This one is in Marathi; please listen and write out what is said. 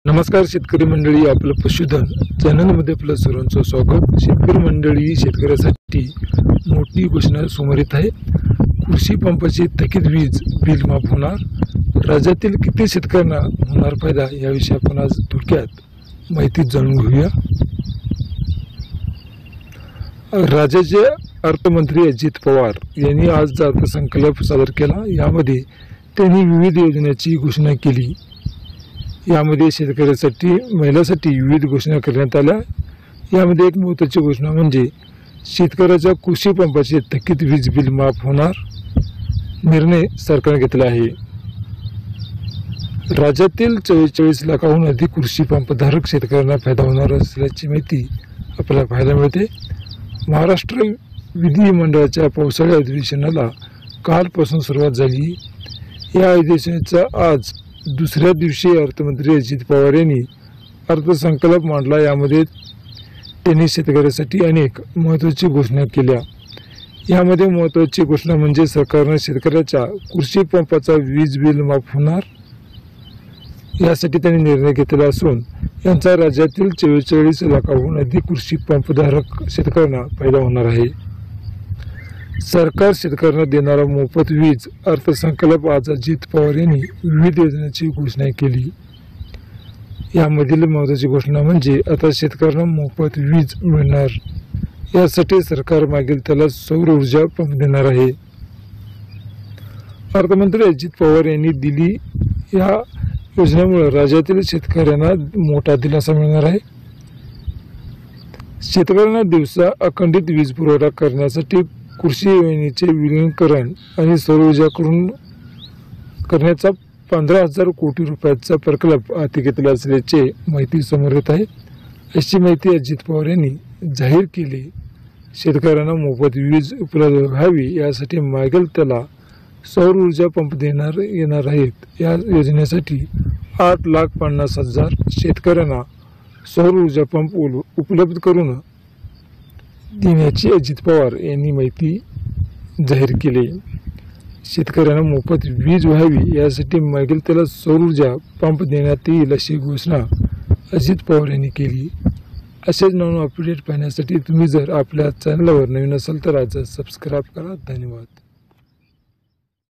नमस्कार शेतकरी मंडळी, आपलं पशुधन चॅनलमध्ये आपलं सर्वांचं स्वागत। शेतकरी मंडळी, शेतकऱ्यासाठी मोठी घोषणा समोर येत आहे। कृषी पंपाचे थकीत वीज बिल माफ होणार। राज्यातील किती शेतकऱ्यांना होणार फायदा याविषयी आपण आज थोडक्यात माहिती जाणून घेऊया। राज्याचे अर्थमंत्री अजित पवार यांनी आज अर्थसंकल्प सादर केला। यामध्ये त्यांनी विविध योजनांची घोषणा केली। यामध्ये शेतकऱ्यांसाठी महिलांसाठी विविध घोषणा करण्यात आल्या। यामध्ये एक महत्त्वाची घोषणा म्हणजे शेतकऱ्याच्या कृषी पंपाचे थकीत वीज बिल माफ होणार निर्णय सरकारने घेतला आहे। राज्यातील 44 लाखाहून अधिक कृषी पंपधारक शेतकऱ्यांना फायदा होणार असल्याची माहिती आपल्याला पाहायला मिळते। महाराष्ट्र विधिमंडळाच्या पावसाळी अधिवेशनाला कालपासून सुरुवात झाली। या अधिवेशनाचा आज दुसऱ्या दिवशी अर्थमंत्री अजित पवार यांनी अर्थसंकल्प मांडला। यामध्ये त्यांनी शेतकऱ्यांसाठी अनेक महत्त्वाची घोषणा केल्या। यामध्ये महत्त्वाची घोषणा म्हणजे सरकारने शेतकऱ्याच्या कृषी पंपाचा वीज बिल माफ होणार यासाठी त्यांनी निर्णय घेतला असून यांचा राज्यातील 44 लाखाहून अधिक कृषी पंपधारक शेतकऱ्यांना फायदा होणार आहे। सरकार शेतकऱ्यांना देणारा मोफत वीज अर्थसंकल्प आज अजित पवार यांनी विविध योजनांची घोषणा केली। यामधील महत्त्वाची घोषणा म्हणजे आता शेतकऱ्यांना मोफत वीज मिळणार। यासाठी सरकार मागेल त्याला सौर ऊर्जा पंप देणार आहे। अर्थमंत्री अजित पवार यांनी दिली या योजनेमुळे राज्यातील शेतकऱ्यांना मोठा दिलासा मिळणार आहे। शेतकऱ्यांना दिवसा अखंडित वीज पुरवठा करण्यासाठी कृषी योजनेचे विलीनीकरण आणि सौर ऊर्जा करण्याचा 15,000 कोटी रुपयाचा प्रकल्प हाती घेतला असल्याची माहिती समोर येत आहे। अशी माहिती अजित पवार यांनी जाहीर केली। शेतकऱ्यांना मोफत वीज उपलब्ध व्हावी यासाठी मागेल त्याला सौर ऊर्जा पंप येणार आहेत। या योजनेसाठी 8,50,000 शेतकऱ्यांना सौर ऊर्जा पंप उपलब्ध करून देण्याची अजित पवार यांनी माहिती जाहीर केली। शेतकऱ्यांना मोफत वीज व्हावी यासाठी मागेल त्याला सौर ऊर्जा पंप देण्यात येईल अशी घोषणा अजित पवार यांनी केली। असेच नवीन अपडेट पाहण्यासाठी तुम्ही जर आपल्या चॅनलवर नवीन असाल तर आज सबस्क्राईब करा। धन्यवाद।